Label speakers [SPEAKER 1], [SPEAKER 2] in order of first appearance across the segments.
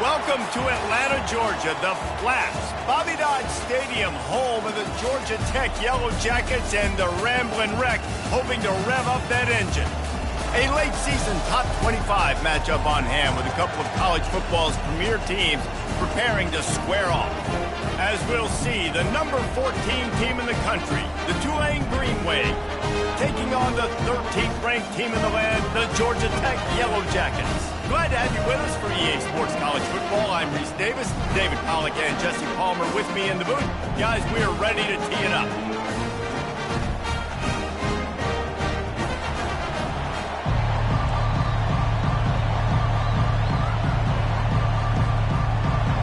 [SPEAKER 1] Welcome to Atlanta, Georgia, the Flats. Bobby Dodd Stadium, home of the Georgia Tech Yellow Jackets and the Ramblin' Wreck, hoping to rev up that engine. A late-season top 25 matchup on hand with a couple of college football's premier teams preparing to square off. As we'll see, the number 14 team in the country, the Tulane Green Wave, taking on the 13th ranked team in the land, the Georgia Tech Yellow Jackets. Glad to have you with us for EA Sports College Football. I'm Reese Davis, David Pollack and Jesse Palmer with me in the booth. Guys, we are ready to tee it up.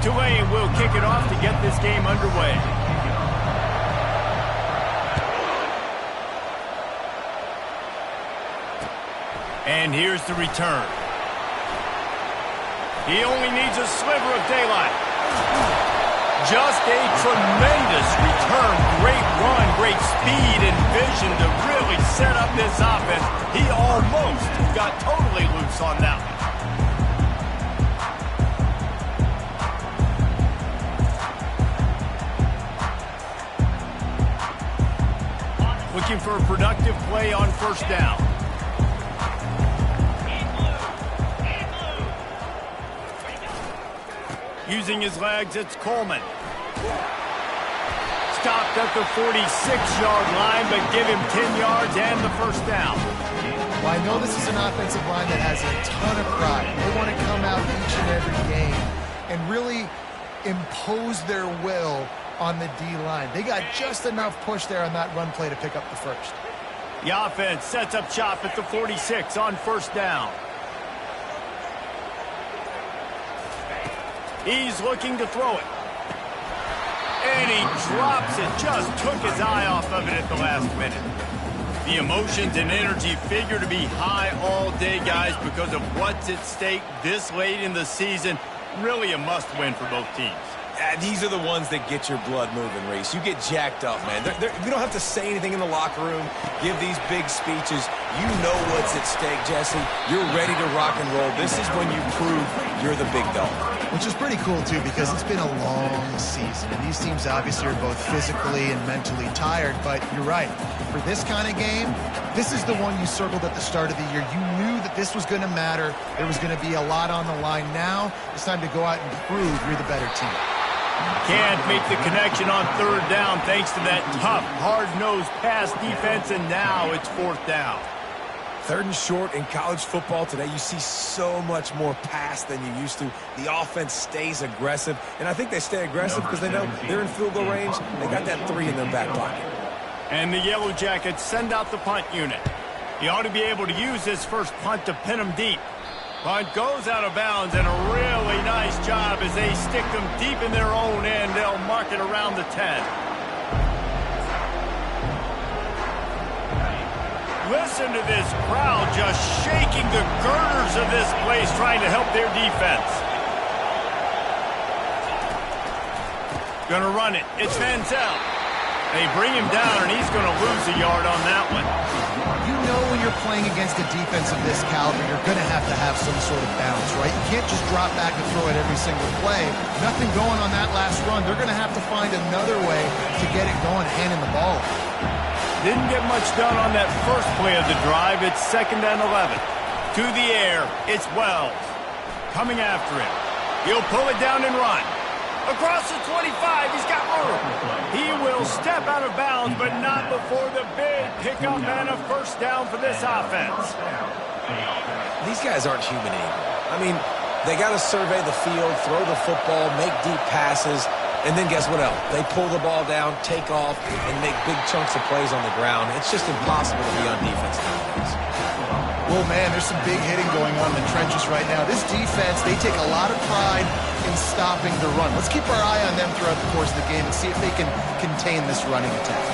[SPEAKER 1] Tulane will kick it off to get this game underway. And here's the return. He only needs a sliver of daylight. Just a tremendous return. Great run, great speed and vision to really set up this offense. He almost got totally loose on that one. Looking for a productive play on first down. Using his legs, it's Coleman. Stopped at the 46-yard line, but give him 10 yards and the first down.
[SPEAKER 2] Well, I know this is an offensive line that has a ton of pride. They want to come out each and every game and really impose their will on the D-line. They got just enough push there on that run play to pick up the first.
[SPEAKER 1] The offense sets up shop at the 46 on first down. He's looking to throw it. And he drops it. Just took his eye off of it at the last minute. The emotions and energy figure to be high all day, guys, because of what's at stake this late in the season. Really a must-win for both teams.
[SPEAKER 3] These are the ones that get your blood moving, Reese. You get jacked up, man. You don't have to say anything in the locker room, give these big speeches. You know what's at stake, Jesse. You're ready to rock and roll. This is when you prove you're the big dog.
[SPEAKER 2] Which is pretty cool, too, because it's been a long season. And these teams obviously are both physically and mentally tired. But you're right. For this kind of game, this is the one you circled at the start of the year. You knew that this was going to matter. There was going to be a lot on the line. Now it's time to go out and prove you're the better team.
[SPEAKER 1] Can't make the connection on third down thanks to that tough, hard-nosed pass defense, and now it's fourth down.
[SPEAKER 3] Third and short in college football today, you see so much more pass than you used to. The offense stays aggressive, and I think they stay aggressive because they know they're in field goal range. They got that 3 in their back pocket.
[SPEAKER 1] And the Yellow Jackets send out the punt unit. He ought to be able to use this first punt to pin them deep. Punt goes out of bounds, and a really nice job as they stick them deep in their own end. They'll mark it around the 10. Listen to this crowd just shaking the girders of this place, trying to help their defense. Gonna run it. It's Manziel. They bring him down, and he's gonna lose a yard on that one.
[SPEAKER 2] You know when you're playing against a defense of this caliber, you're going to have some sort of balance, right? You can't just drop back and throw it every single play. Nothing going on that last run. They're going to have to find another way to get it going, handing the ball.
[SPEAKER 1] Didn't get much done on that first play of the drive. It's 2nd and 11. To the air, it's Wells. Coming after him. He'll pull it down and run. Across the 25, he's got room. He will step out of bounds, but not before the big pickup and a first down for this offense.
[SPEAKER 3] These guys aren't human anymore. I mean, they got to survey the field, throw the football, make deep passes, and then guess what else? They pull the ball down, take off, and make big chunks of plays on the ground. It's just impossible to be on defense nowadays.
[SPEAKER 2] Well, man, there's some big hitting going on in the trenches right now. This defense, they take a lot of pride in stopping the run. Let's keep our eye on them throughout the course of the game and see if they can contain this running attack.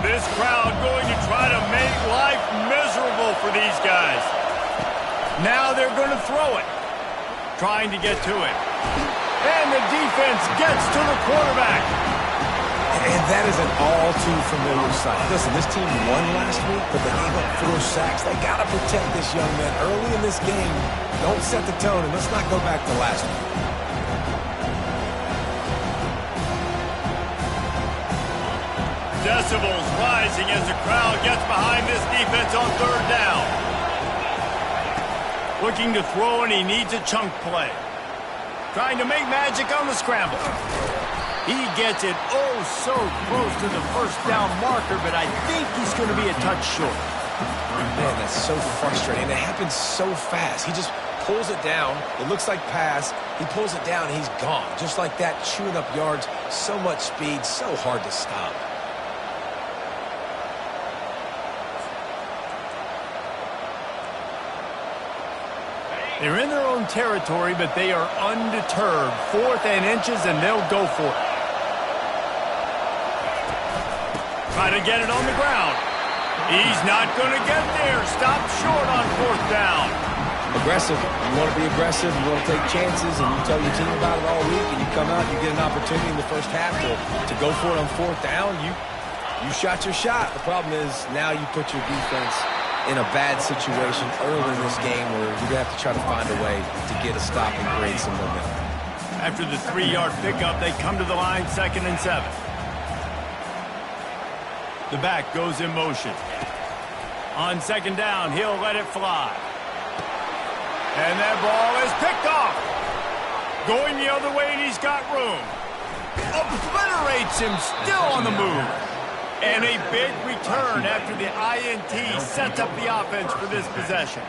[SPEAKER 1] This crowd going to try to make life miserable for these guys. Now they're going to throw it. Trying to get to it. And the defense gets to the quarterback.
[SPEAKER 3] And that is an all-too-familiar sight. Listen, this team won last week, but they gave up 4 sacks. They got to protect this young man early in this game. Don't set the tone, and let's not go back to last week.
[SPEAKER 1] Decibels rising as the crowd gets behind this defense on 3rd down. Looking to throw, and he needs a chunk play. Trying to make magic on the scramble. He gets it so close to the 1st down marker, but I think he's going to be a touch short.
[SPEAKER 3] Man, that's so frustrating. It happens so fast. He just pulls it down. It looks like pass. He pulls it down, and he's gone. Just like that, chewing up yards. So much speed, so hard to stop.
[SPEAKER 1] They're in their own territory, but they are undeterred. 4th and inches, and they'll go for it. Try to get it on the ground. He's not going to get there. Stop short on 4th down.
[SPEAKER 3] Aggressive. You want to be aggressive. You want to take chances, and you tell your team about it all week, and you come out, you get an opportunity in the first half to go for it on 4th down. You shot your shot. The problem is now you put your defense in a bad situation early in this game where you're going to have to try to find a way to get a stop and create some momentum.
[SPEAKER 1] After the 3-yard pickup, they come to the line, 2nd and 7. The back goes in motion. On 2nd down, he'll let it fly. And that ball is picked off. Going the other way, and he's got room. Obliterates him, still on the move. And a big return after the INT sets up the offense for this possession.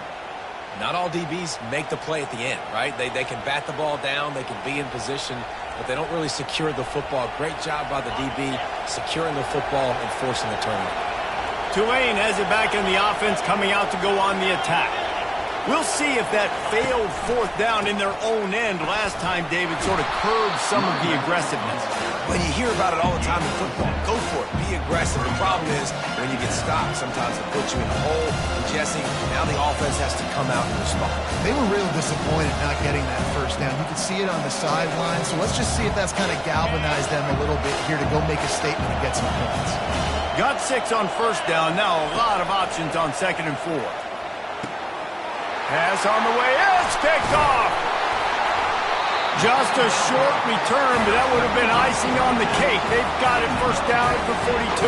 [SPEAKER 3] Not all DBs make the play at the end, right? They can bat the ball down, they can be in position, but they don't really secure the football. Great job by the DB securing the football and forcing the turnover.
[SPEAKER 1] Tulane has it back in the offense, coming out to go on the attack. We'll see if that failed 4th down in their own end last time, David, sort of curbed some of the aggressiveness.
[SPEAKER 3] Well, you hear about it all the time in football. Go for it. Be aggressive. The problem is when you get stopped, sometimes it puts you in a hole. And Jesse, now the offense has to come out and respond.
[SPEAKER 2] They were real disappointed not getting that 1st down. You could see it on the sideline. So let's just see if that's kind of galvanized them a little bit here to go make a statement and get some points.
[SPEAKER 1] Got 6 on 1st down. Now a lot of options on 2nd and 4. Pass on the way. It's picked off. Just a short return, but that would have been icing on the cake. They've got it 1st down for 42.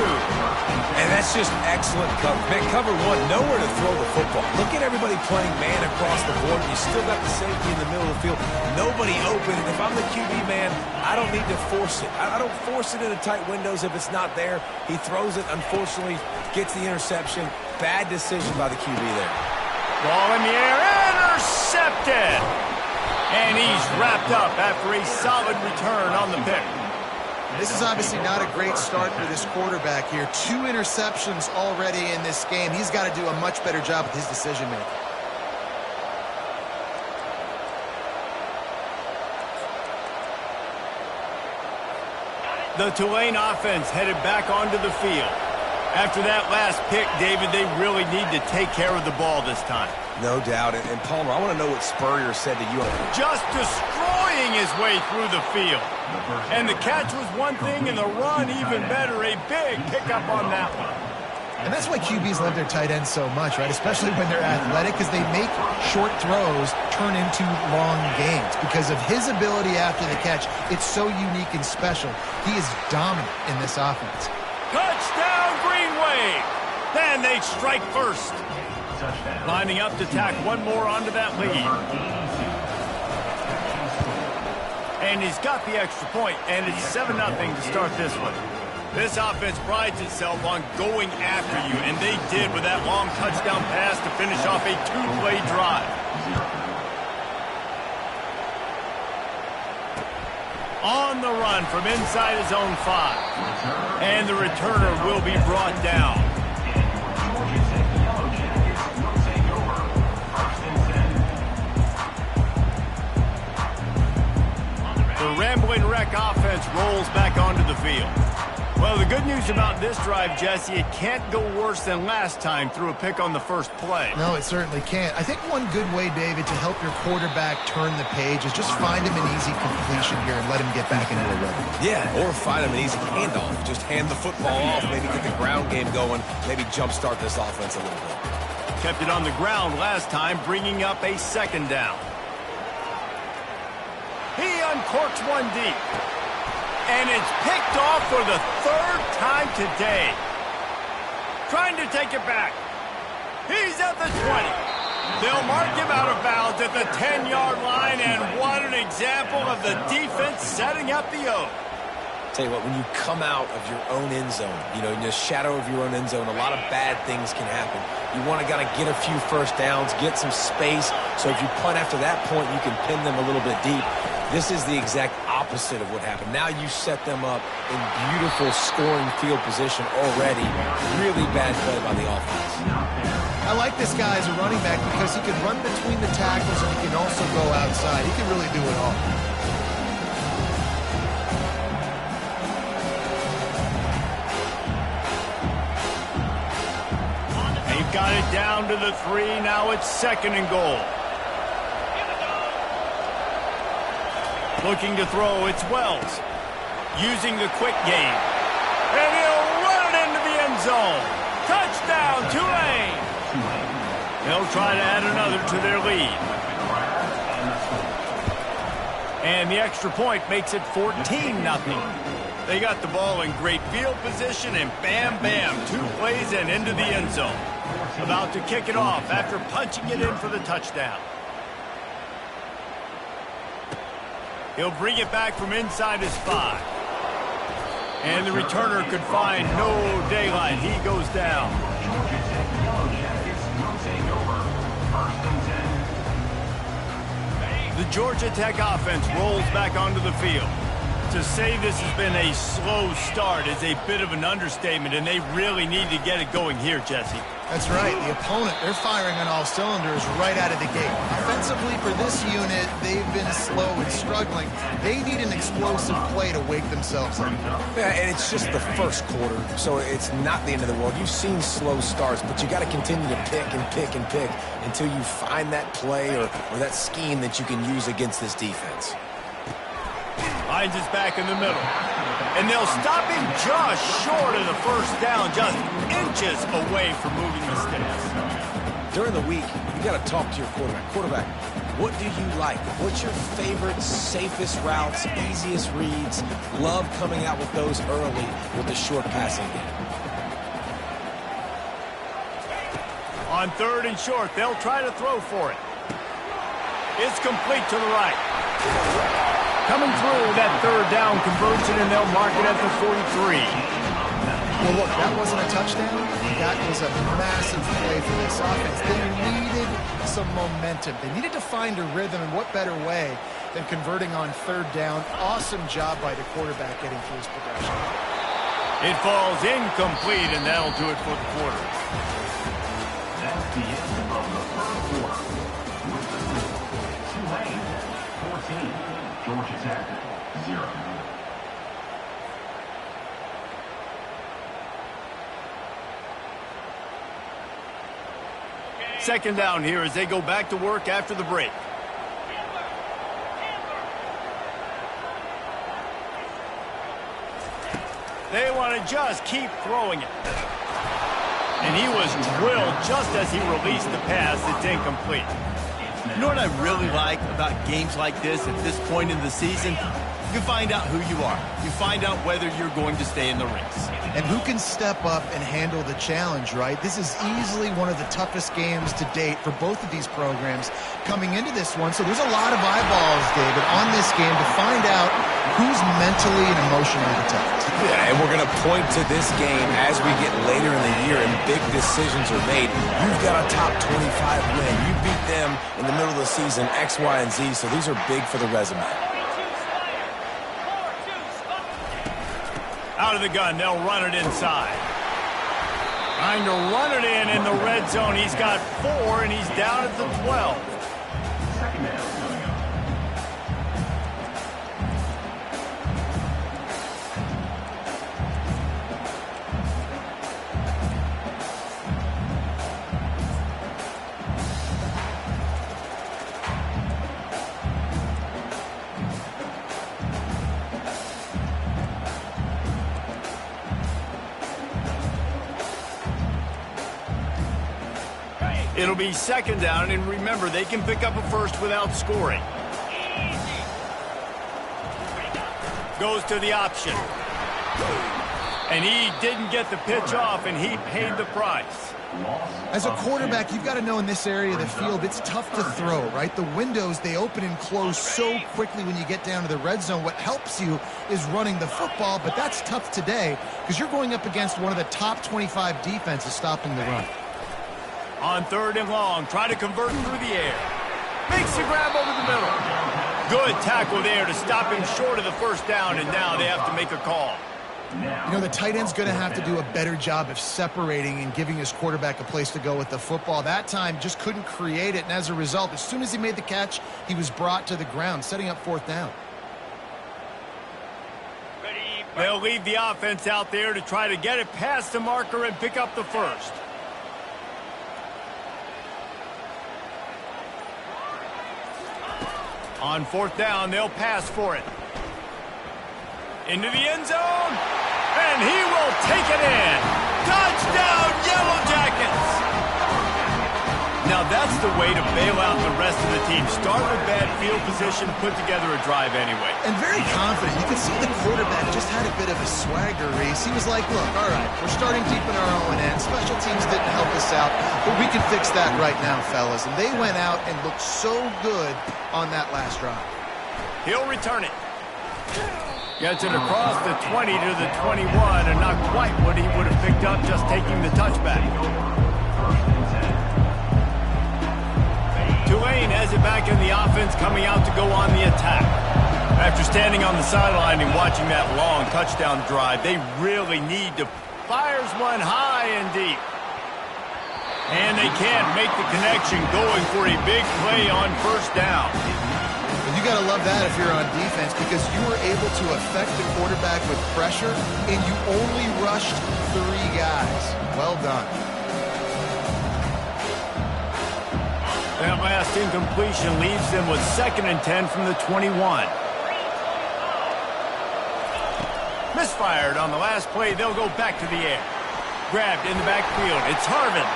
[SPEAKER 3] And that's just excellent cover. Man, cover 1, nowhere to throw the football. Look at everybody playing man across the board. You still got the safety in the middle of the field. Nobody open. And if I'm the QB man, I don't need to force it. I don't force it into tight windows if it's not there. He throws it, unfortunately, gets the interception. Bad decision by the QB there.
[SPEAKER 1] Ball in the air, intercepted. And he's wrapped up after a solid return on the pick.
[SPEAKER 2] This is obviously not a great start for this quarterback here. 2 interceptions already in this game. He's got to do a much better job with his decision-making.
[SPEAKER 1] The Tulane offense headed back onto the field. After that last pick, David, they really need to take care of the ball this time.
[SPEAKER 3] No doubt. And Palmer, I want to know what Spurrier said to you.
[SPEAKER 1] Just destroying his way through the field. And the catch was one thing, and the run even better. A big pickup on that one.
[SPEAKER 2] And that's why QBs love their tight ends so much, right? Especially when they're athletic, because they make short throws turn into long gains. Because of his ability after the catch, it's so unique and special. He is dominant in this offense.
[SPEAKER 1] Touchdown, Green Wave. Then they strike first. Lining up to tack one more onto that lead. And he's got the extra point, and it's 7-0 to start this one. This offense prides itself on going after you, and they did with that long touchdown pass to finish off a 2-play drive. On the run from inside his own 5. And the returner will be brought down. The Rambling Wreck offense rolls back onto the field. Well, the the good news about this drive, Jesse, it can't go worse than last time through a pick on the first play.
[SPEAKER 2] No, it certainly can't. I think one good way, David, to help your quarterback turn the page is just find him an easy completion here and let him get back into a rhythm.
[SPEAKER 3] Yeah, or find him an easy handoff. Just hand the football off, maybe get the ground game going, maybe jumpstart this offense a little bit.
[SPEAKER 1] Kept it on the ground last time, bringing up a second down. He uncorks one deep. And it's picked off for the third time today. Trying to take it back. He's at the 20. They'll mark him out of bounds at the 10-yard line, and what an example of the defense setting up the O.
[SPEAKER 3] Tell you what, when you come out of your own end zone, in the shadow of your own end zone, a lot of bad things can happen. You want to get a few first downs, get some space, so if you punt after that point, you can pin them a little bit deep. This is the exact opposite of what happened. Now you set them up in beautiful scoring field position already. Really bad play by the offense.
[SPEAKER 2] I like this guy as a running back because he can run between the tackles and he can also go outside. He can really do it all.
[SPEAKER 1] They've got it down to the 3. Now it's 2nd and goal. Looking to throw, it's Wells. Using the quick game. And he'll run it into the end zone. Touchdown, Tulane! They'll try to add another to their lead. And the extra point makes it 14-0. They got the ball in great field position, and bam, bam, 2 plays and into the end zone. About to kick it off after punching it in for the touchdown. He'll bring it back from inside his 5. And the returner could find no daylight. He goes down. The Georgia Tech offense rolls back onto the field. To say this has been a slow start is a bit of an understatement, and they really need to get it going here, Jesse.
[SPEAKER 2] That's right. The opponent, they're firing on all cylinders right out of the gate. Offensively, for this unit, they've been slow and struggling. They need an explosive play to wake themselves up.
[SPEAKER 3] Yeah, and it's just the first quarter, so it's not the end of the world. You've seen slow starts, but you got to continue to pick and pick and pick until you find that play or that scheme that you can use against this defense.
[SPEAKER 1] Finds his back in the middle. And they'll stop him just short of the first down, just inches away from moving the sticks.
[SPEAKER 3] During the week, you got to talk to your quarterback. Quarterback, what do you like? What's your favorite, safest routes, easiest reads? Love coming out with those early with the short passing game.
[SPEAKER 1] On 3rd and short, they'll try to throw for it. It's complete to the right. Coming through that 3rd down conversion, and they'll mark it at the 43.
[SPEAKER 2] Well, look, that wasn't a touchdown. That was a massive play for this offense. They needed some momentum. They needed to find a rhythm, and what better way than converting on 3rd down. Awesome job by the quarterback getting through his progression.
[SPEAKER 1] It falls incomplete, and that'll do it for the quarter.
[SPEAKER 4] That's the end of the first quarter. Tulane, 14. Georgia Tech, 0.
[SPEAKER 1] Second down here as they go back to work after the break. They want to just keep throwing it. And he was drilled just as he released the pass. It's incomplete.
[SPEAKER 5] You know what I really like about games like this at this point in the season? You find out who you are. You find out whether you're going to stay in the race.
[SPEAKER 2] And who can step up and handle the challenge, right? This is easily one of the toughest games to date for both of these programs coming into this one. So there's a lot of eyeballs, David, on this game to find out who's mentally and emotionally the toughest.
[SPEAKER 3] Yeah, and we're going to point to this game as we get later in the year and big decisions are made. You've got a top 25 win. You beat them in the middle of the season, X, Y, and Z, so these are big for the resume.
[SPEAKER 1] Out of the gun, they'll run it inside. Trying to run it in the red zone. He's got 4, and he's down at the 12.
[SPEAKER 4] Second down coming up.
[SPEAKER 1] It'll be second down, and remember, they can pick up a first without scoring. Goes to the option. And he didn't get the pitch off, and he paid the price.
[SPEAKER 2] As a quarterback, you've got to know in this area of the field, it's tough to throw, right? The windows, they open and close so quickly when you get down to the red zone. What helps you is running the football, but that's tough today because you're going up against one of the top 25 defenses stopping the run.
[SPEAKER 1] On third and long, try to convert through the air. Makes the grab over the middle. Good tackle there to stop him short of the first down, and now they have to make a call.
[SPEAKER 2] You know, the tight end's going to have to do a better job of separating and giving his quarterback a place to go with the football. That time just couldn't create it, and as a result, as soon as he made the catch, he was brought to the ground, setting up fourth down.
[SPEAKER 1] They'll leave the offense out there to try to get it past the marker and pick up the first. On fourth down, they'll pass for it. Into the end zone, and he will take it in. Touchdown, Yellow Jackets! Now that's the way to bail out the rest of the team. Start with bad field position, put together a drive anyway.
[SPEAKER 2] And very confident. You could see the quarterback just had a bit of a swagger race. He was like, look, all right, we're starting deep in our own end. Special teams didn't help us out, but we can fix that right now, fellas. And they went out and looked so good on that last drive.
[SPEAKER 1] He'll return it. Gets it across the 20 to the 21, and not quite what he would have picked up just taking the touchback. Tulane has it back in the offense, coming out to go on the attack. After standing on the sideline and watching that long touchdown drive, they really need to fires one high and deep. And they can't make the connection, going for a big play on first down.
[SPEAKER 2] You got to love that if you're on defense, because you were able to affect the quarterback with pressure, and you only rushed 3 guys. Well done.
[SPEAKER 1] That last incompletion leaves them with 2nd and 10 from the 21. Misfired on the last play. They'll go back to the air. Grabbed in the backfield. It's Harvin.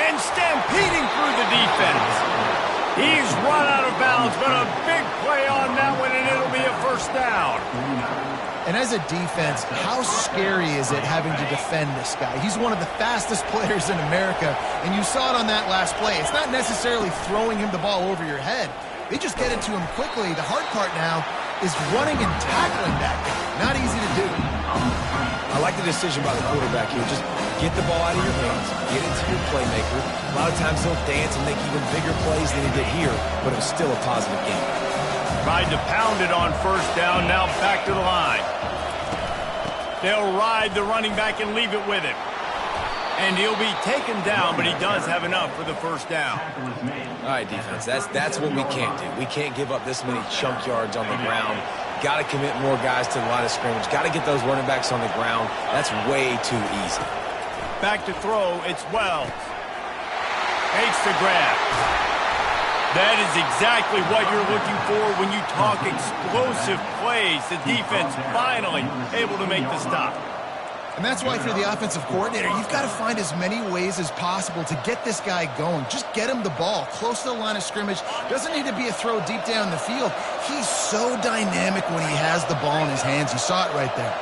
[SPEAKER 1] And stampeding through the defense. He's run out of bounds, but a big play on that one, and it'll be a first down.
[SPEAKER 2] And as a defense, how scary is it having to defend this guy? He's one of the fastest players in America, and you saw it on that last play. It's not necessarily throwing him the ball over your head. They just get it to him quickly. The hard part now is running and tackling that guy. Not easy to do.
[SPEAKER 3] I like the decision by the quarterback here. Just get the ball out of your hands, get it to your playmaker. A lot of times they'll dance and make even bigger plays than he did here, but it was still a positive game.
[SPEAKER 1] Tried to pound it on first down, now back to the line. They'll ride the running back and leave it with him. And he'll be taken down, but he does have enough for the first down.
[SPEAKER 3] All right, defense, that's what we can't do. We can't give up this many chunk yards on the ground. Got to commit more guys to the line of scrimmage. Got to get those running backs on the ground. That's way too easy.
[SPEAKER 1] Back to throw, it's Wells. Makes the grab. That is exactly what you're looking for when you talk explosive plays. The defense finally able to make the stop.
[SPEAKER 2] And that's why if you're the offensive coordinator, you've got to find as many ways as possible to get this guy going. Just get him the ball close to the line of scrimmage. Doesn't need to be a throw deep down the field. He's so dynamic when he has the ball in his hands. You saw it right there.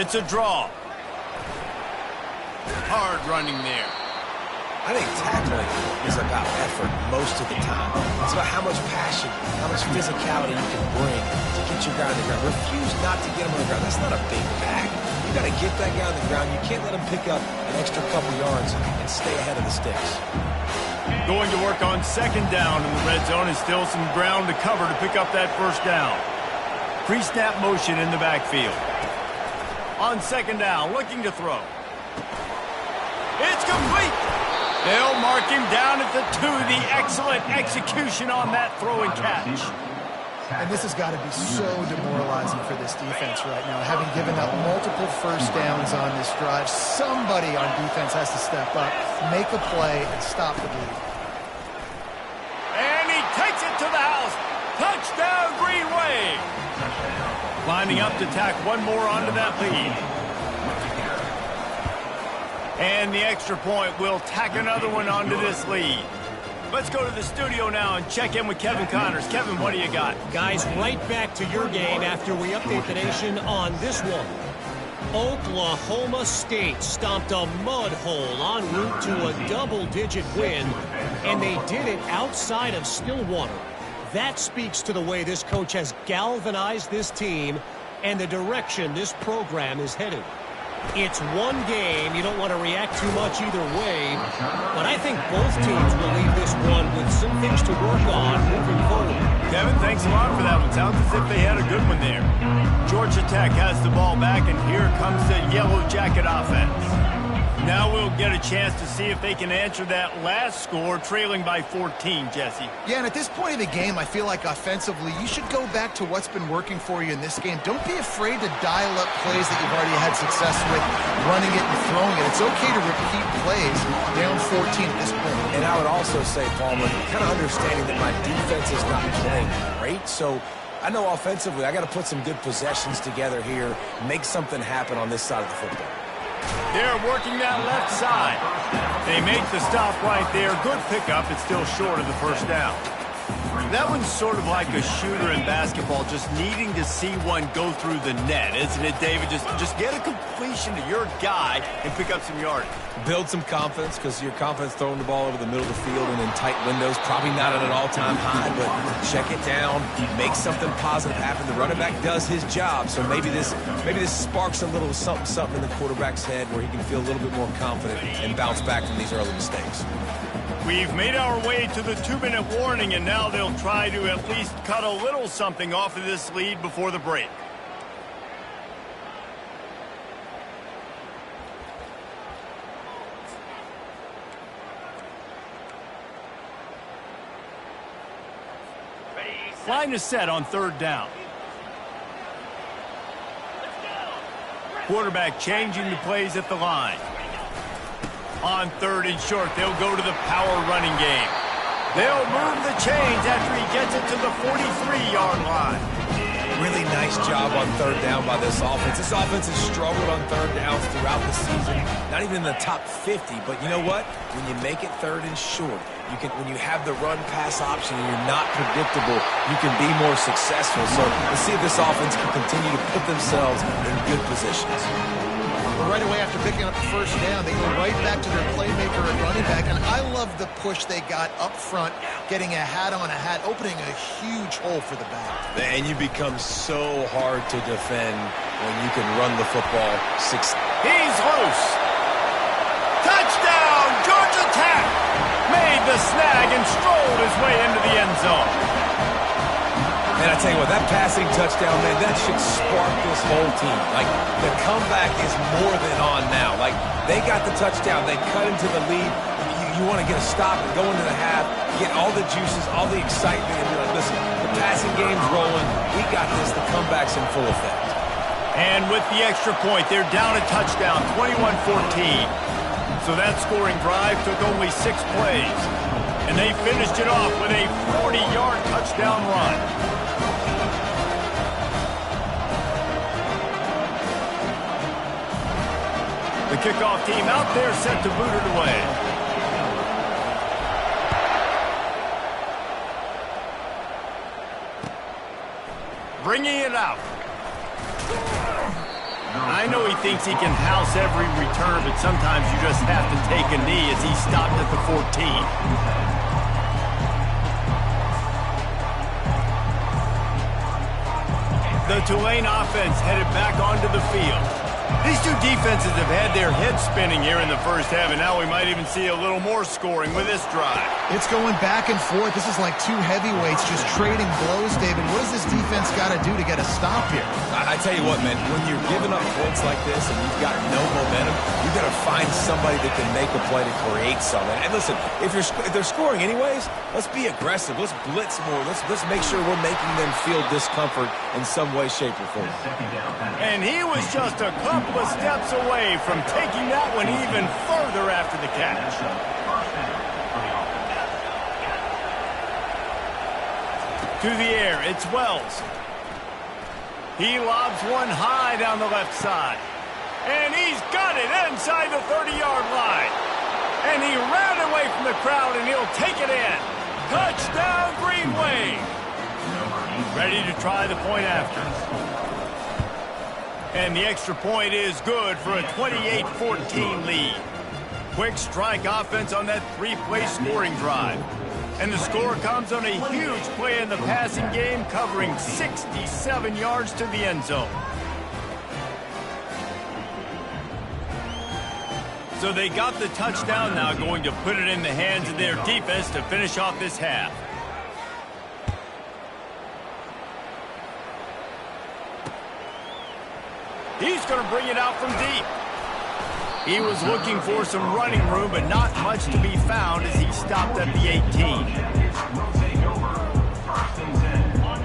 [SPEAKER 1] It's a draw. Hard running there.
[SPEAKER 3] I think tackling is about effort most of the time. It's about how much passion, how much physicality you can bring to get your guy on the ground. Refuse not to get him on the ground. That's not a big back. You got to get that guy on the ground. You can't let him pick up an extra couple yards and stay ahead of the sticks.
[SPEAKER 1] Going to work on second down in the red zone, and still some ground to cover to pick up that first down. Pre-snap motion in the backfield. On second down, looking to throw. It's complete. They'll mark him down at the 2. The excellent execution on that throw and catch.
[SPEAKER 2] And this has got to be so demoralizing for this defense right now, having given up multiple first downs on this drive. Somebody on defense has to step up, make a play, and stop the bleed.
[SPEAKER 1] And he takes it to the house. Touchdown, Green Wave. Lining up to tack one more onto that lead. And the extra point will tack another one onto this lead. Let's go to the studio now and check in with Kevin Connors. Kevin, what do you got?
[SPEAKER 6] Guys, right back to your game after we update the nation on this one. Oklahoma State stomped a mud hole en route to a double-digit win, and they did it outside of Stillwater. That speaks to the way this coach has galvanized this team and the direction this program is headed. It's one game. You don't want to react too much either way, but I think both teams will leave this one with some things to work on moving forward.
[SPEAKER 1] Kevin, thanks a lot for that one. Sounds as if they had a good one there. Georgia Tech has the ball back, and here comes the Yellow Jacket offense. Now we'll get a chance to see if they can answer that last score, trailing by 14, Jesse.
[SPEAKER 2] Yeah, and at this point of the game, I feel like offensively, you should go back to what's been working for you in this game. Don't be afraid to dial up plays that you've already had success with, running it and throwing it. It's okay to repeat plays down 14 at this point.
[SPEAKER 3] And I would also say, Palmer, kind of understanding that my defense is not playing great, so I know offensively I got to put some good possessions together here, make something happen on this side of the football.
[SPEAKER 1] They're working that left side. They make the stop right there. Good pickup. It's still short of the first down. That one's sort of like a shooter in basketball, just needing to see one go through the net, isn't it, David? Just get a completion to your guy and pick up some yardage.
[SPEAKER 3] Build some confidence, because your confidence throwing the ball over the middle of the field and in tight windows, probably not at an all-time high, but check it down, make something positive happen. The running back does his job, so maybe this sparks a little something in the quarterback's head where he can feel a little bit more confident and bounce back from these early mistakes.
[SPEAKER 1] We've made our way to the 2-minute warning, and now they'll try to at least cut a little something off of this lead before the break. Line is set on third down. Quarterback changing the plays at the line. On third and short, they'll go to the power running game. They'll move the chains after he gets it to the 43-yard line.
[SPEAKER 3] Really nice job on third down by this offense. This offense has struggled on third downs throughout the season. Not even in the top 50, but you know what? When you make it third and short, when you have the run-pass option and you're not predictable, you can be more successful. So let's see if this offense can continue to put themselves in good positions.
[SPEAKER 2] Right away after picking up the first down, they go right back to their playmaker at running back. And I love the push they got up front, getting a hat on a hat, opening a huge hole for the back.
[SPEAKER 3] And you become so hard to defend when you can run the football.
[SPEAKER 1] He's loose. Touchdown, Georgia Tech. Made the snag and strolled his way into the end zone.
[SPEAKER 3] And I tell you what, that passing touchdown, man, that should spark this whole team. Like, the comeback is more than on now. Like, they got the touchdown. They cut into the lead. You want to get a stop and go into the half, get all the juices, all the excitement, and be like, listen, the passing game's rolling. We got this. The comeback's in full effect.
[SPEAKER 1] And with the extra point, they're down a touchdown, 21-14. So that scoring drive took only 6 plays. And they finished it off with a 40-yard touchdown run. The kickoff team out there set to boot it away. Bringing it out. I know he thinks he can house every return, but sometimes you just have to take a knee as he stopped at the 14. The Tulane offense headed back onto the field. These two defenses have had their heads spinning here in the first half, and now we might even see a little more scoring with this drive.
[SPEAKER 2] It's going back and forth. This is like two heavyweights just trading blows, David. What does this defense got to do to get a stop here?
[SPEAKER 3] I tell you what, man, when you're giving up points like this and you've got no momentum, you got to find somebody that can make a play to create something. And listen, if they're scoring anyways, let's be aggressive. Let's blitz more. Let's make sure we're making them feel discomfort in some way, shape, or form.
[SPEAKER 1] And he was just a couple of steps away from taking that one even further after the catch. To the air, it's Wells. He lobs one high down the left side. And he's got it inside the 30-yard line. And he ran away from the crowd, and he'll take it in. Touchdown, Green Wave. Ready to try the point after. And the extra point is good for a 28-14 lead. Quick strike offense on that three-play scoring drive. And the score comes on a huge play in the passing game, covering 67 yards to the end zone. So they got the touchdown, now going to put it in the hands of their defense to finish off this half. He's going to bring it out from deep. He was looking for some running room, but not much to be found as he stopped at the 18.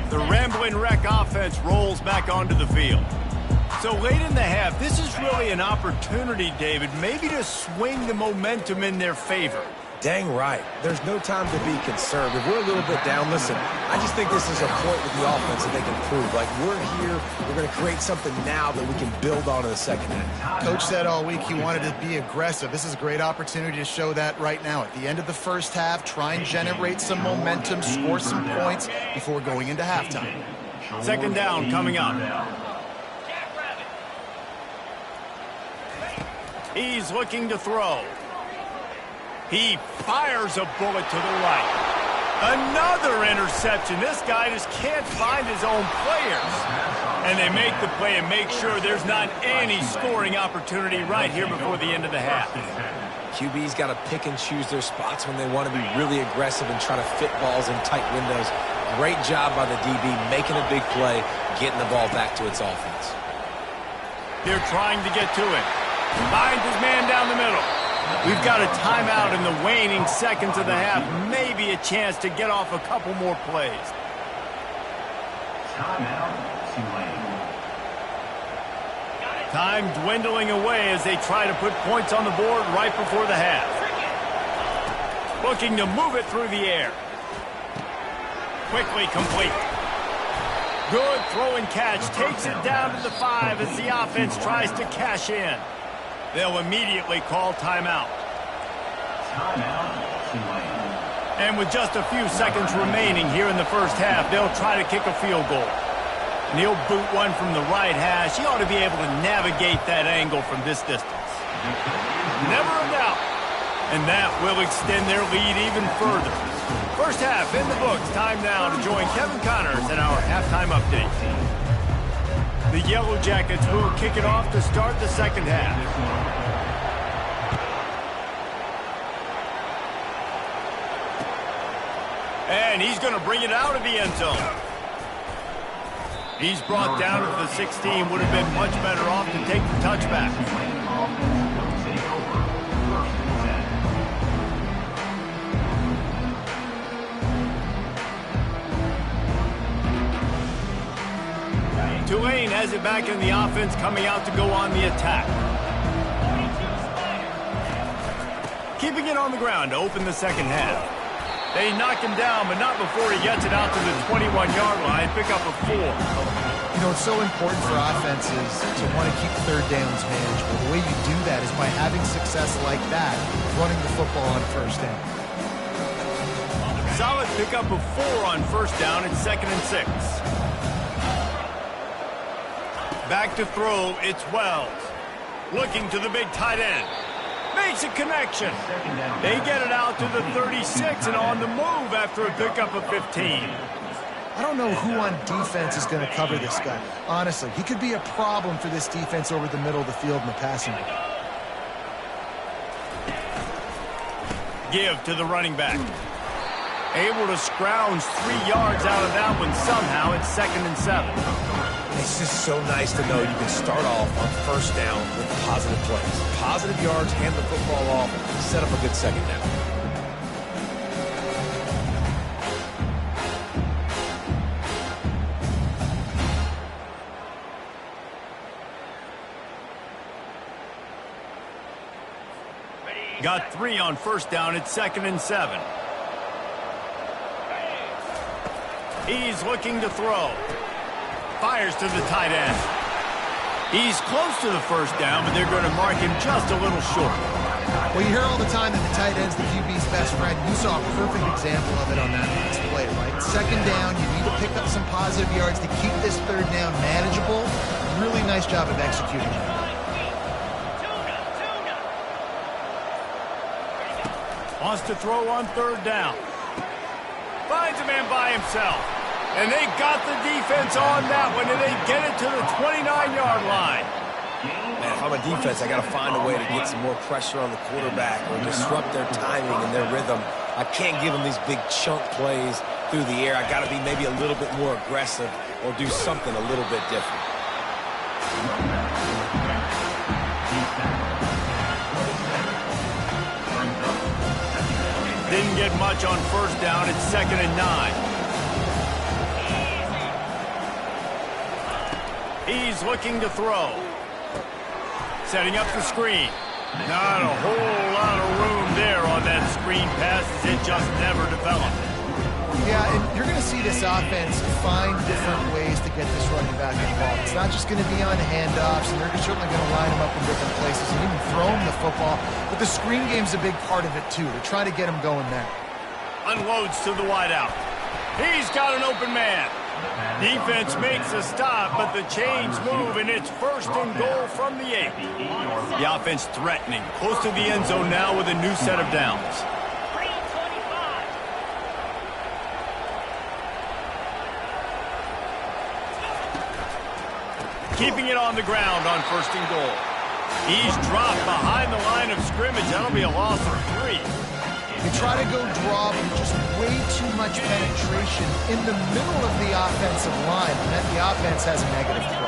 [SPEAKER 1] The Ramblin' Wreck offense rolls back onto the field. So late in the half, this is really an opportunity, David, maybe to swing the momentum in their favor.
[SPEAKER 3] Dang right. There's no time to be concerned. If we're a little bit down, listen, I just think this is a point with the offense that they can prove. Like, we're here, we're going to create something now that we can build on in the second half.
[SPEAKER 2] Coach said all week he wanted to be aggressive. This is a great opportunity to show that right now. At the end of the first half, try and generate some momentum, score some points before going into halftime.
[SPEAKER 1] Second down coming up. He's looking to throw. He fires a bullet to the right. Another interception. This guy just can't find his own players. And they make the play and make sure there's not any scoring opportunity right here before the end of the half.
[SPEAKER 3] QB's got to pick and choose their spots when they want to be really aggressive and try to fit balls in tight windows. Great job by the DB making a big play, getting the ball back to its offense.
[SPEAKER 1] They're trying to get to it. Finds his man down the middle. We've got a timeout in the waning seconds of the half. Maybe a chance to get off a couple more plays.
[SPEAKER 4] Timeout, Tulane.
[SPEAKER 1] Time dwindling away as they try to put points on the board right before the half. Looking to move it through the air. Quickly complete. Good throw and catch. Takes it down to the 5 as the offense tries to cash in. They'll immediately call timeout.
[SPEAKER 4] Timeout, Tulane.
[SPEAKER 1] And with just a few seconds remaining here in the first half, they'll try to kick a field goal. And he'll boot one from the right hash. He ought to be able to navigate that angle from this distance. Never a doubt. And that will extend their lead even further. First half in the books. Time now to join Kevin Connors in our halftime update. The Yellow Jackets will kick it off to start the second half. And he's going to bring it out of the end zone. He's brought down to the 16. Would have been much better off to take the touchback. Tulane has it back in the offense, coming out to go on the attack. Keeping it on the ground to open the second half. They knock him down, but not before he gets it out to the 21-yard line, pick up a 4.
[SPEAKER 2] You know, it's so important for offenses to want to keep third downs manageable. The way you do that is by having success like that, running the football on first down.
[SPEAKER 1] Solid pickup of 4 on first down and 2nd and 6. Back to throw, it's Wells. Looking to the big tight end. Makes a connection. They get it out to the 36 and on the move after a pickup of 15.
[SPEAKER 2] I don't know who on defense is going to cover this guy. Honestly, he could be a problem for this defense over the middle of the field in the passing game.
[SPEAKER 1] Give to the running back. Able to scrounge 3 yards out of that one somehow. It's 2nd and 7.
[SPEAKER 3] It's just so nice to know you can start off on first down with positive plays. Positive yards, hand the football off, set up a good second down.
[SPEAKER 1] Got 3 on first down. It's 2nd and 7. He's looking to throw. Fires to the tight end.
[SPEAKER 5] He's close to the first down, but they're going to mark him just a little short.
[SPEAKER 2] Well, you hear all the time that the tight end's the QB's best friend. You saw a perfect example of it on that last play, right? Second down, you need to pick up some positive yards to keep this third down manageable. Really nice job of executing it.
[SPEAKER 1] Wants to throw on third down. Finds a man by himself. And they got the defense on that one, and they get it to the 29-yard line.
[SPEAKER 3] Man, if I'm a defense, I got to find a way to get some more pressure on the quarterback or disrupt their timing and their rhythm. I can't give them these big chunk plays through the air. I got to be maybe a little bit more aggressive or do something a little bit different.
[SPEAKER 1] Didn't get much on first down. It's 2nd and 9. He's looking to throw. Setting up the screen. Not a whole lot of room there on that screen pass as it just never developed.
[SPEAKER 2] Yeah, and you're going to see this offense find different ways to get this running back involved. It's not just going to be on handoffs, and they're certainly going to line him up in different places and even throw him the football. But the screen game's a big part of it, too. They're trying to get him going there.
[SPEAKER 1] Unloads to the wideout. He's got an open man. Defense makes a stop, but the chains move, and it's 1st and goal from the 8. The offense threatening. Close to the end zone now with a new set of downs. Keeping it on the ground on 1st and goal. He's dropped behind the line of scrimmage. That'll be a loss of 3.
[SPEAKER 2] They try to go draw, but just way too much penetration in the middle of the offensive line, and then the offense has a negative throw.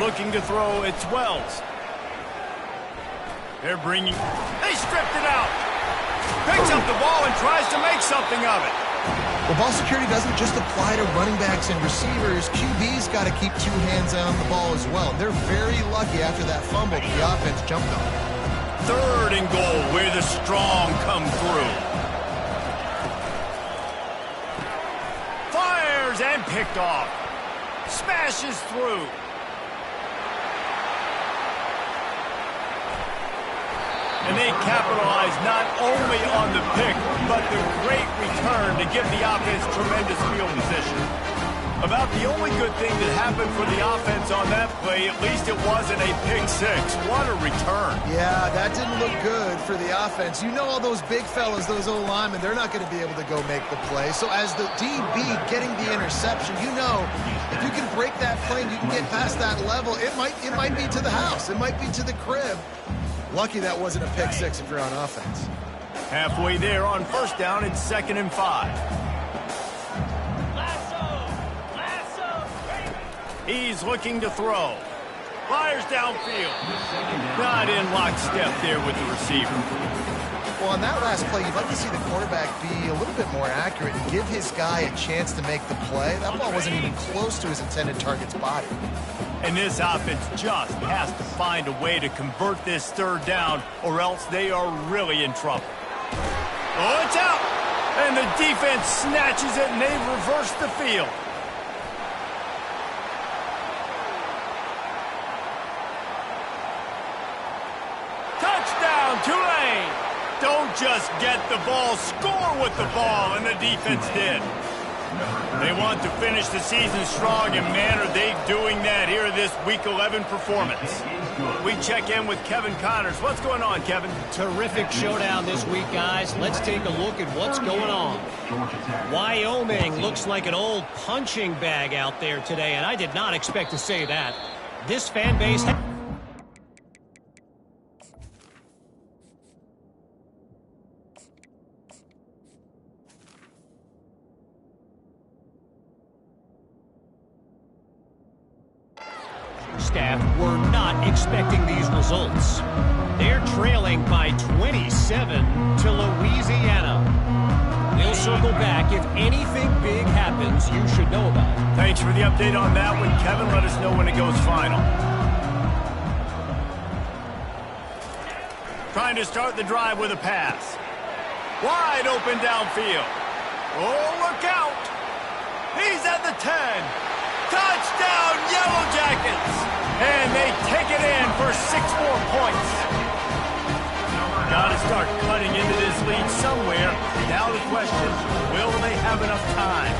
[SPEAKER 1] Looking to throw, it's Wells. They stripped it out. Picks up the ball and tries to make something of it.
[SPEAKER 2] Well, ball security doesn't just apply to running backs and receivers. QB's got to keep 2 hands on the ball as well. They're very lucky after that fumble that the offense jumped on.
[SPEAKER 1] 3rd and goal where the strong come through. Fires and picked off. Smashes through. And they capitalize not only on the pick, but the great return to give the offense tremendous field position. About the only good thing that happened for the offense on that play, at least it wasn't a pick 6. What a return.
[SPEAKER 2] Yeah, that didn't look good for the offense. You know all those big fellas, those O-linemen, they're not going to be able to go make the play. So as the DB getting the interception, you know if you can break that play and you can get past that level, it might be to the house. It might be to the crib. Lucky that wasn't a pick 6 if you're on offense.
[SPEAKER 1] Halfway there on 1st down, it's 2nd and 5. He's looking to throw. Fires downfield. Not in lockstep there with the receiver.
[SPEAKER 2] Well, on that last play, you'd like to see the quarterback be a little bit more accurate and give his guy a chance to make the play. That ball wasn't even close to his intended target's body.
[SPEAKER 1] And this offense just has to find a way to convert this 3rd down, or else they are really in trouble. Oh, it's out! And the defense snatches it, and they've reversed the field. Touchdown, Tulane! Don't just get the ball, score with the ball, and the defense did. They want to finish the season strong, and man, are they doing that here this Week 11 performance. We check in with Kevin Connors. What's going on, Kevin?
[SPEAKER 6] Terrific showdown this week, guys. Let's take a look at what's going on. Wyoming looks like an old punching bag out there today, and I did not expect to say that. This fan base... staff were not expecting these results. They're trailing by 27 to Louisiana. We'll circle back. If anything big happens, you should know about it.
[SPEAKER 1] Thanks for the update on that one, Kevin. Let us know when it goes final. Trying to start the drive with a pass. Wide open downfield. Oh, look out. He's at the 10. Touchdown, Yellow Jackets! Got to start cutting into this lead somewhere. Now the question, will they have enough time?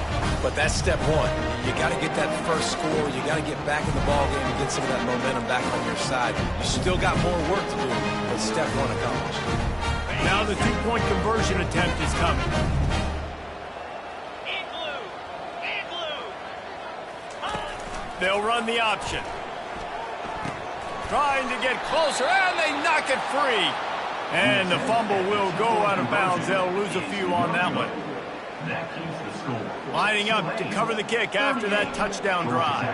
[SPEAKER 3] But that's step one. You got to get that first score. You got to get back in the ballgame and get some of that momentum back on your side. You still got more work to do, but step one accomplished.
[SPEAKER 1] Now the two-point conversion attempt is coming. They'll run the option. Trying to get closer, and they knock it free. And the fumble will go out of bounds. They'll lose a few on that one.
[SPEAKER 4] That keeps the score.
[SPEAKER 1] Lining up to cover the kick after that touchdown drive.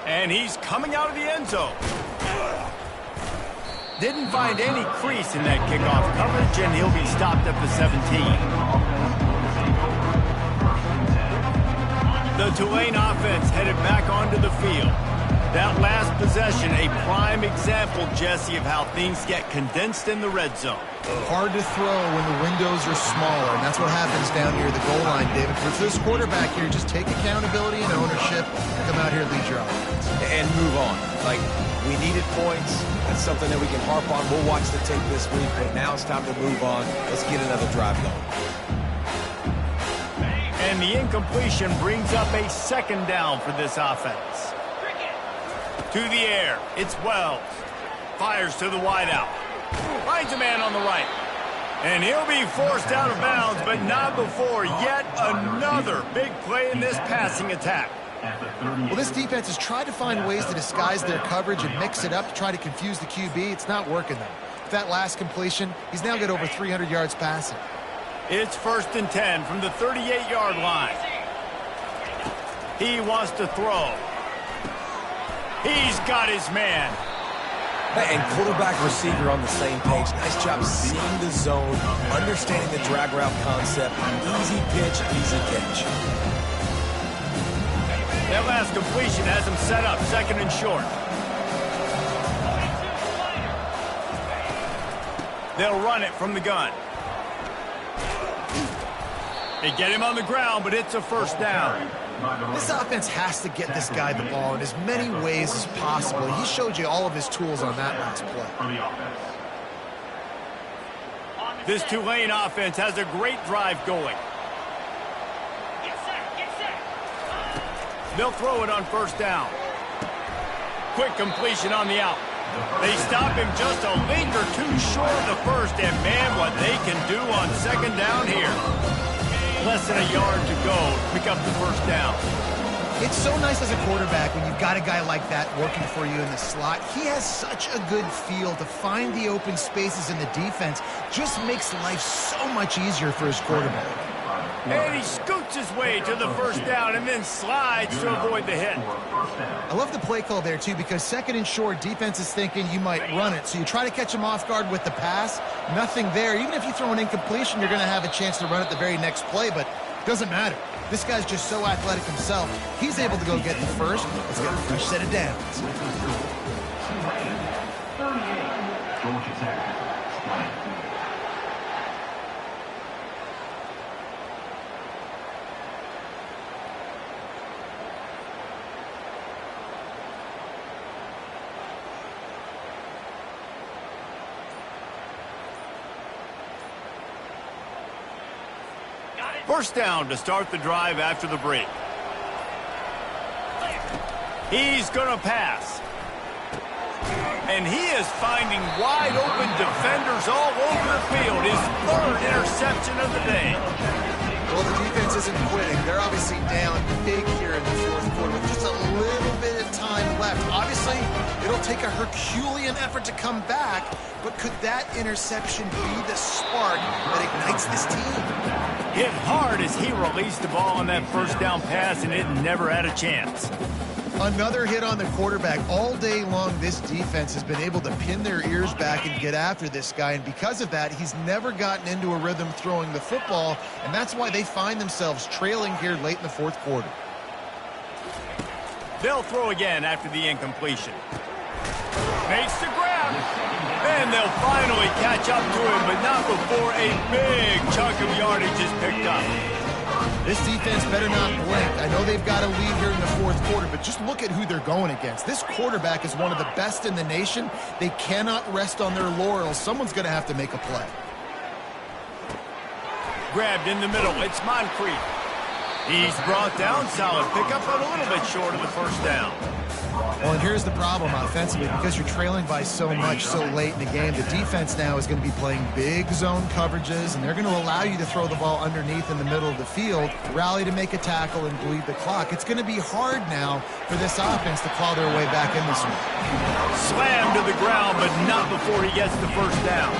[SPEAKER 1] And he's coming out of the end zone. Didn't find any crease in that kickoff coverage, and he'll be stopped at the 17. The Tulane offense headed back onto the field. That last possession, a prime example, Jesse, of how things get condensed in the red zone.
[SPEAKER 2] Hard to throw when the windows are smaller, and that's what happens down here at the goal line, David. For this quarterback here, just take accountability and ownership, come out here and lead your offense.
[SPEAKER 3] And move on. Like, we needed points. That's something that we can harp on. We'll watch the tape this week, but now it's time to move on. Let's get another drive going.
[SPEAKER 1] And the incompletion brings up a second down for this offense. To the air, it's Wells. Fires to the wideout. Finds a man on the right. And he'll be forced out of bounds, but not before yet another big play in this passing attack.
[SPEAKER 2] Well, this defense has tried to find ways to disguise their coverage and mix it up to try to confuse the QB. It's not working, though. With that last completion, he's now got over 300 yards passing.
[SPEAKER 1] It's 1st and 10 from the 38-yard line. He wants to throw. He's got his man.
[SPEAKER 3] And quarterback receiver on the same page. Nice job seeing the zone, understanding the drag route concept. Easy pitch, easy catch.
[SPEAKER 1] That last completion has him set up 2nd and short. They'll run it from the gun. They get him on the ground, but it's a 1st down.
[SPEAKER 2] This offense has to get this guy the ball in as many ways as possible. He showed you all of his tools on that last play.
[SPEAKER 1] This Tulane offense has a great drive going. They'll throw it on 1st down. Quick completion on the out. They stop him just a link or two short of the 1st, and man, what they can do on 2nd down here. Less than a yard to go to pick up the 1st down.
[SPEAKER 2] It's so nice as a quarterback when you've got a guy like that working for you in the slot. He has such a good feel to find the open spaces in the defense. Just makes life so much easier for his quarterback.
[SPEAKER 1] And he scoots his way to the 1st down and then slides to avoid the hit.
[SPEAKER 2] I love the play call there, too, because 2nd and short, defense is thinking you might run it. So you try to catch him off guard with the pass. Nothing there. Even if you throw an incompletion, you're going to have a chance to run it the very next play, but it doesn't matter. This guy's just so athletic himself. He's able to go get the 1st. Let's get a fresh set of downs.
[SPEAKER 4] 38, Georgia Tech.
[SPEAKER 1] First down to start the drive after the break. He's going to pass. And he is finding wide open defenders all over the field. His 3rd interception of the day.
[SPEAKER 2] Well, the defense isn't quitting. They're obviously down big here in the 4th quarter with just a little bit of time left. Obviously, it'll take a Herculean effort to come back, but could that interception be the spark that ignites this team?
[SPEAKER 1] Hit hard as he released the ball on that 1st down pass, and it never had a chance.
[SPEAKER 2] Another hit on the quarterback. All day long, this defense has been able to pin their ears back and get after this guy, and because of that, he's never gotten into a rhythm throwing the football, and that's why they find themselves trailing here late in the 4th quarter.
[SPEAKER 1] They'll throw again after the incompletion. Makes the grab. And they'll finally catch up to him, but not before a big chunk of yardage is picked up.
[SPEAKER 2] This defense better not blink. I know they've got a lead here in the fourth quarter, but just look at who they're going against. This quarterback is one of the best in the nation. They cannot rest on their laurels. Someone's going to have to make a play.
[SPEAKER 1] Grabbed in the middle. It's Moncrief. He's brought down. Solid pickup, but a little bit short of the first down.
[SPEAKER 2] Well, and here's the problem offensively. Because you're trailing by so much so late in the game, the defense now is going to be playing big zone coverages, and they're going to allow you to throw the ball underneath in the middle of the field, rally to make a tackle, and bleed the clock. It's going to be hard now for this offense to claw their way back in this one.
[SPEAKER 1] Slammed to the ground, but not before he gets the first down.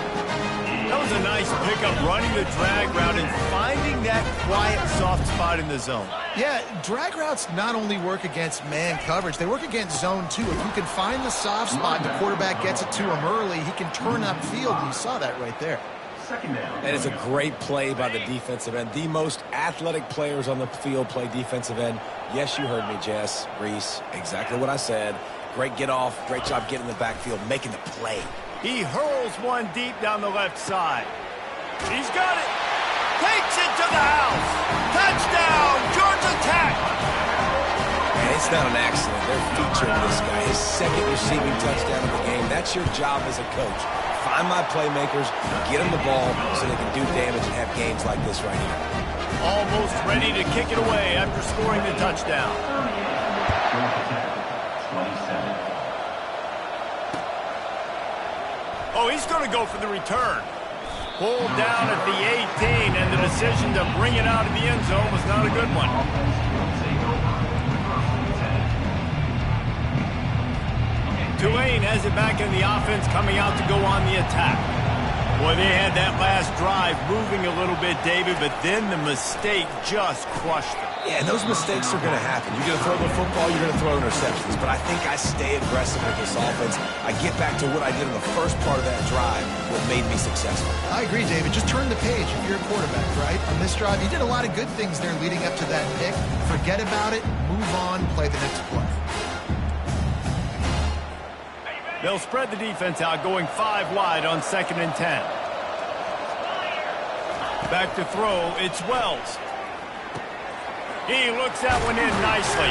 [SPEAKER 1] That was a nice pickup, running the drag route and finding that quiet, soft spot in the zone.
[SPEAKER 2] Yeah, drag routes not only work against man coverage, they work against zone too. If you can find the soft spot, the quarterback gets it to him early, he can turn upfield, and you saw that right there.
[SPEAKER 3] And it's a great play by the defensive end. The most athletic players on the field play defensive end. Yes, you heard me, Jess, Reese, exactly what I said. Great get off, great job getting in the backfield, making the play.
[SPEAKER 1] He hurls one deep down the left side. He's got it. Takes it to the house. Touchdown, Georgia Tech.
[SPEAKER 3] And it's not an accident. They're featuring this guy. His second receiving touchdown of the game. That's your job as a coach. Find my playmakers, get them the ball so they can do damage and have games like this right here.
[SPEAKER 1] Almost ready to kick it away after scoring the touchdown. Oh, he's going to go for the return. Pulled down at the 18, and the decision to bring it out of the end zone was not a good one. Tulane has it back in the offense, coming out to go on the attack. Boy, they had that last drive moving a little bit, David, but then the mistake just crushed them.
[SPEAKER 3] Yeah, and those mistakes are going to happen. You're going to throw the football, you're going to throw interceptions. But I think I stay aggressive with this offense. I get back to what I did in the first part of that drive, what made me successful.
[SPEAKER 2] I agree, David. Just turn the page if you're a quarterback, right? On this drive, you did a lot of good things there leading up to that pick. Forget about it, move on, play the next play.
[SPEAKER 1] They'll spread the defense out, going 5 wide on 2nd and 10. Back to throw, it's Wells. He looks that one in nicely.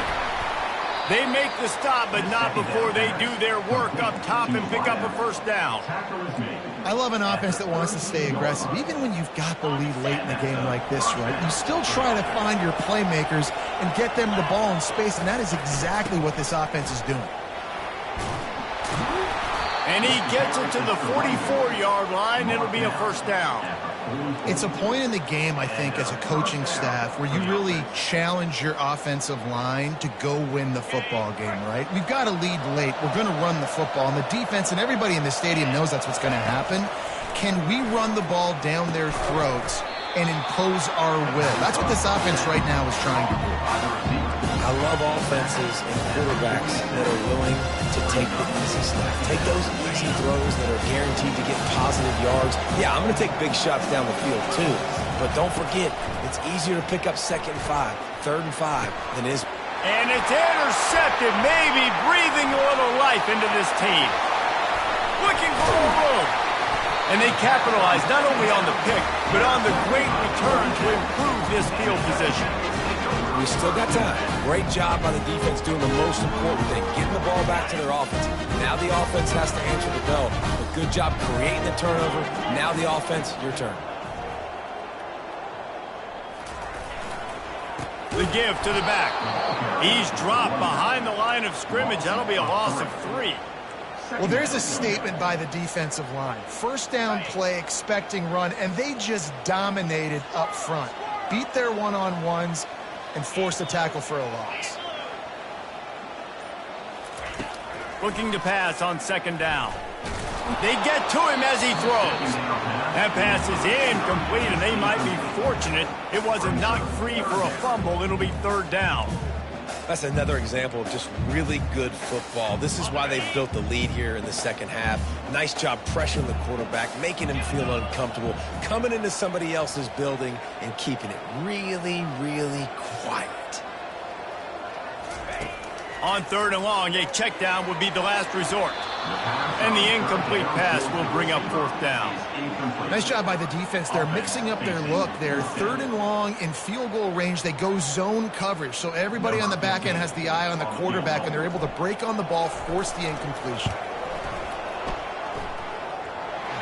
[SPEAKER 1] They make the stop, but not before they do their work up top and pick up a first down.
[SPEAKER 2] I love an offense that wants to stay aggressive. Even when you've got the lead late in the game like this, right, you still try to find your playmakers and get them the ball in space, and that is exactly what this offense is doing.
[SPEAKER 1] And he gets it to the 44-yard line. It'll be a first down.
[SPEAKER 2] It's a point in the game, I think, as a coaching staff where you really challenge your offensive line to go win the football game, right? We've got a lead late. We're going to run the football. And the defense and everybody in the stadium knows that's what's going to happen. Can we run the ball down their throats and impose our will? That's what this offense right now is trying to do.
[SPEAKER 3] I love offenses and quarterbacks that are willing to take the easy stuff. Take those easy throws that are guaranteed to get positive yards. Yeah, I'm going to take big shots down the field too. But don't forget, it's easier to pick up 2nd and 5, 3rd and 5 than it is.
[SPEAKER 1] And it's intercepted, maybe breathing a little life into this team. Looking for more room. And they capitalize not only on the pick, but on the great return to improve this field position.
[SPEAKER 3] We still got time. Great job by the defense doing the most important thing, getting the ball back to their offense. Now the offense has to answer the bell. But good job creating the turnover. Now the offense, your turn.
[SPEAKER 1] The give to the back. He's dropped behind the line of scrimmage. That'll be a loss of 3.
[SPEAKER 2] Well, there's a statement by the defensive line. First down play, expecting run, and they just dominated up front. Beat their one-on-ones and forced a tackle for a loss.
[SPEAKER 1] Looking to pass on 2nd down. They get to him as he throws. That pass is incomplete, and they might be fortunate it wasn't knocked free for a fumble. It'll be 3rd down.
[SPEAKER 3] That's another example of just really good football. This is why they've built the lead here in the second half. Nice job pressuring the quarterback, making him feel uncomfortable, coming into somebody else's building and keeping it really, really quiet.
[SPEAKER 1] On 3rd and long, a check down would be the last resort. And the incomplete pass will bring up 4th down.
[SPEAKER 2] Nice job by the defense. They're mixing up their look. They're 3rd and long in field goal range. They go zone coverage. So everybody on the back end has the eye on the quarterback, and they're able to break on the ball, force the incompletion.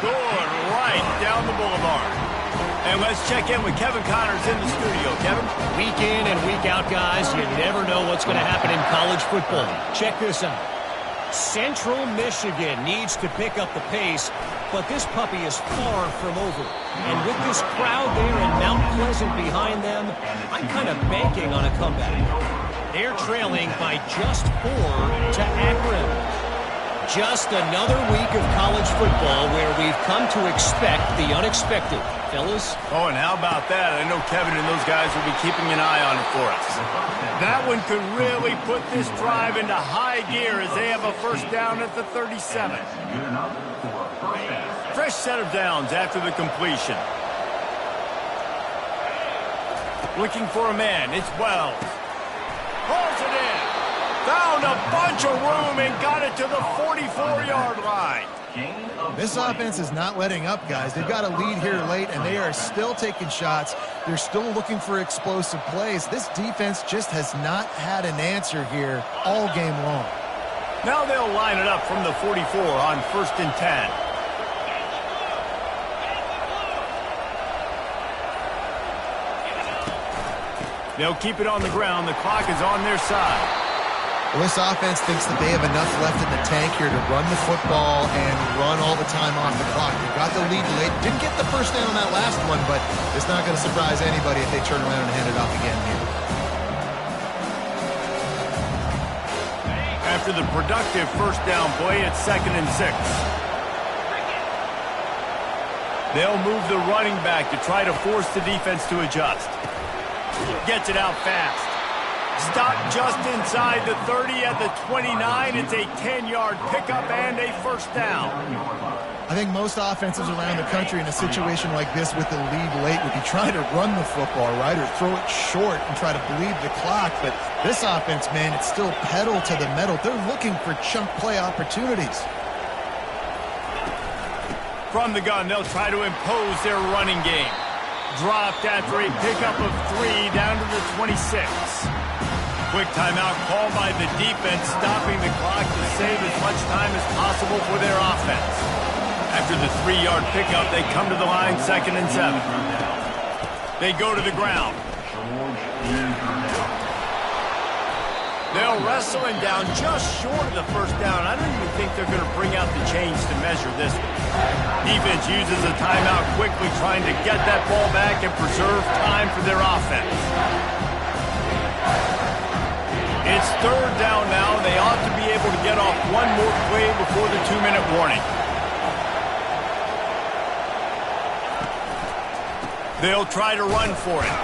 [SPEAKER 1] Going right down the boulevard. And let's check in with Kevin Connors in the studio. Kevin?
[SPEAKER 6] Week in and week out, guys, you never know what's going to happen in college football. Check this out. Central Michigan needs to pick up the pace, but this puppy is far from over. And with this crowd there in Mount Pleasant behind them, I'm kind of banking on a comeback. They're trailing by just 4 to Akron. Just another week of college football where we've come to expect the unexpected. Fellas?
[SPEAKER 1] Oh, and how about that? I know Kevin and those guys will be keeping an eye on it for us. That one could really put this drive into high gear as they have a 1st down at the 37. Fresh set of downs after the completion. Looking for a man. It's Wells. Pulls it in. Found a bunch of room and got it to the 44-yard line.
[SPEAKER 2] This offense is not letting up, guys. They've got a lead here late, and they are still taking shots. They're still looking for explosive plays. This defense just has not had an answer here all game long.
[SPEAKER 1] Now they'll line it up from the 44 on 1st and 10. They'll keep it on the ground. The clock is on their side.
[SPEAKER 2] Well, this offense thinks that they have enough left in the tank here to run the football and run all the time off the clock. They got the lead late. Didn't get the 1st down on that last one, but it's not going to surprise anybody if they turn around and hand it off again here.
[SPEAKER 1] After the productive 1st down play, it's 2nd and 6. They'll move the running back to try to force the defense to adjust. Gets it out fast. Stopped just inside the 30 at the 29. It's a 10-yard pickup and a 1st down.
[SPEAKER 2] I think most offenses around the country in a situation like this with the lead late would be trying to run the football, right, or throw it short and try to bleed the clock. But this offense, man, it's still pedal to the metal. They're looking for chunk play opportunities.
[SPEAKER 1] From the gun, they'll try to impose their running game. Dropped after a pickup of 3 down to the 26. Quick timeout called by the defense, stopping the clock to save as much time as possible for their offense. After the 3-yard pickup, they come to the line 2nd and 7. They go to the ground. They'll wrestle him down just short of the 1st down. I don't even think they're going to bring out the chains to measure this one. Defense uses a timeout quickly, trying to get that ball back and preserve time for their offense. It's 3rd down now. They ought to be able to get off one more play before the 2-minute warning. They'll try to run for it.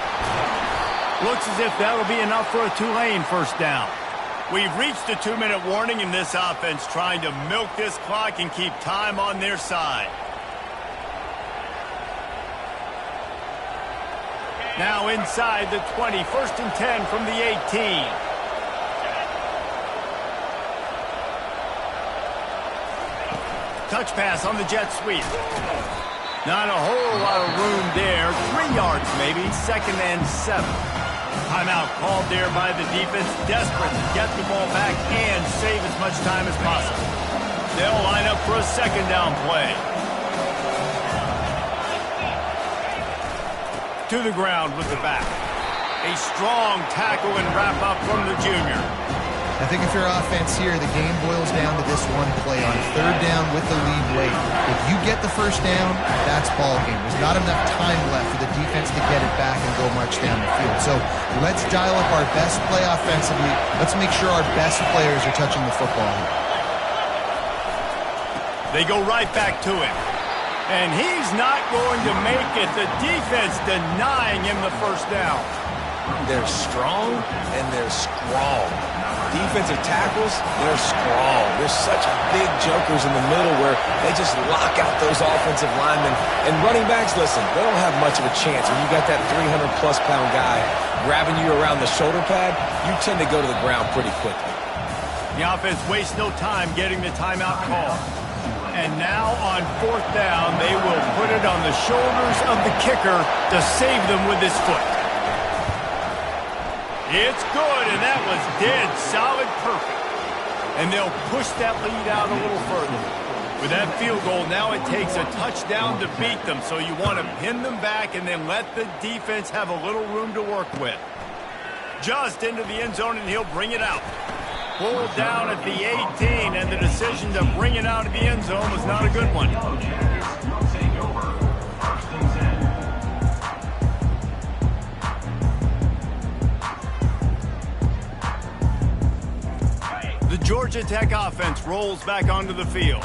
[SPEAKER 1] Looks as if that'll be enough for a Tulane 1st down. We've reached the 2-minute warning, and this offense trying to milk this clock and keep time on their side. Now inside the 20, 1st and 10 from the 18. Touch pass on the jet sweep. Not a whole lot of room there. 3 yards maybe. 2nd and 7. Timeout called there by the defense. Desperate to get the ball back and save as much time as possible. They'll line up for a 2nd down play. To the ground with the back. A strong tackle and wrap up from the junior.
[SPEAKER 2] I think if you're offense here, the game boils down to this one play on 3rd down with the lead late. If you get the 1st down, that's ball game. There's not enough time left for the defense to get it back and go march down the field. So let's dial up our best play offensively. Let's make sure our best players are touching the football here.
[SPEAKER 1] They go right back to him. And he's not going to make it. The defense denying him the 1st down.
[SPEAKER 3] They're strong and they're strong. Defensive tackles, they're strong. There's such big jokers in the middle where they just lock out those offensive linemen. And running backs, listen, they don't have much of a chance. When you got that 300-plus pound guy grabbing you around the shoulder pad, you tend to go to the ground pretty quickly.
[SPEAKER 1] The offense wastes no time getting the timeout call. And now on 4th down, they will put it on the shoulders of the kicker to save them with his foot. It's good, and that was dead solid perfect. And they'll push that lead out a little further. With that field goal, now it takes a touchdown to beat them, so you want to pin them back and then let the defense have a little room to work with. Just into the end zone, and he'll bring it out. Pulled down at the 18, and the decision to bring it out of the end zone was not a good one. The Georgia Tech offense rolls back onto the field.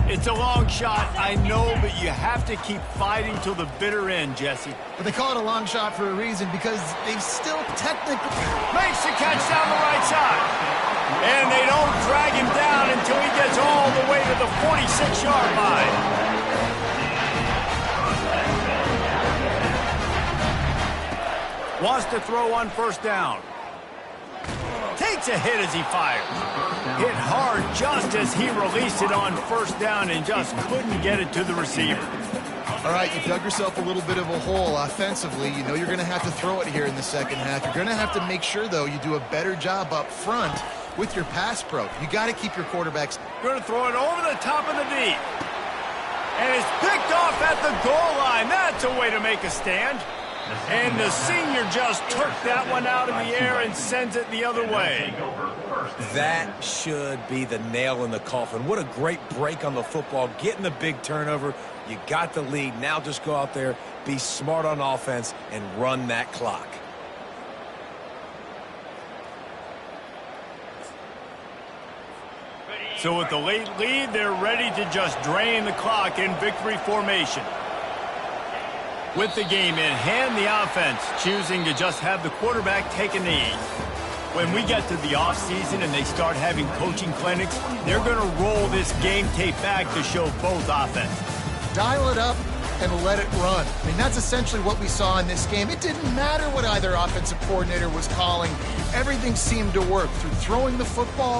[SPEAKER 1] It's a long shot, I know, but you have to keep fighting till the bitter end, Jesse.
[SPEAKER 2] But they call it a long shot for a reason, because they still technically...
[SPEAKER 1] Makes the catch down the right side. And they don't drag him down until he gets all the way to the 46-yard line. Wants to throw on 1st down. Takes a hit as he fires. Hit hard just as he released it on 1st down and just couldn't get it to the receiver.
[SPEAKER 2] All right, you dug yourself a little bit of a hole offensively. You know you're going to have to throw it here in the second half. You're going to have to make sure, though, you do a better job up front with your pass pro. You got to keep your quarterbacks.
[SPEAKER 1] Going to throw it over the top of the deep. And it's picked off at the goal line. That's a way to make a stand. And the senior just took that one out of the air and sends it the other way.
[SPEAKER 3] That should be the nail in the coffin. What a great break on the football. Getting the big turnover. You got the lead. Now just go out there, be smart on offense, and run that clock.
[SPEAKER 1] So with the late lead, they're ready to just drain the clock in victory formation. With the game in hand, the offense choosing to just have the quarterback take a knee. When we get to the offseason and they start having coaching clinics, they're going to roll this game tape back to show both offenses.
[SPEAKER 2] Dial it up and let it run. I mean, that's essentially what we saw in this game. It didn't matter what either offensive coordinator was calling. Everything seemed to work through throwing the football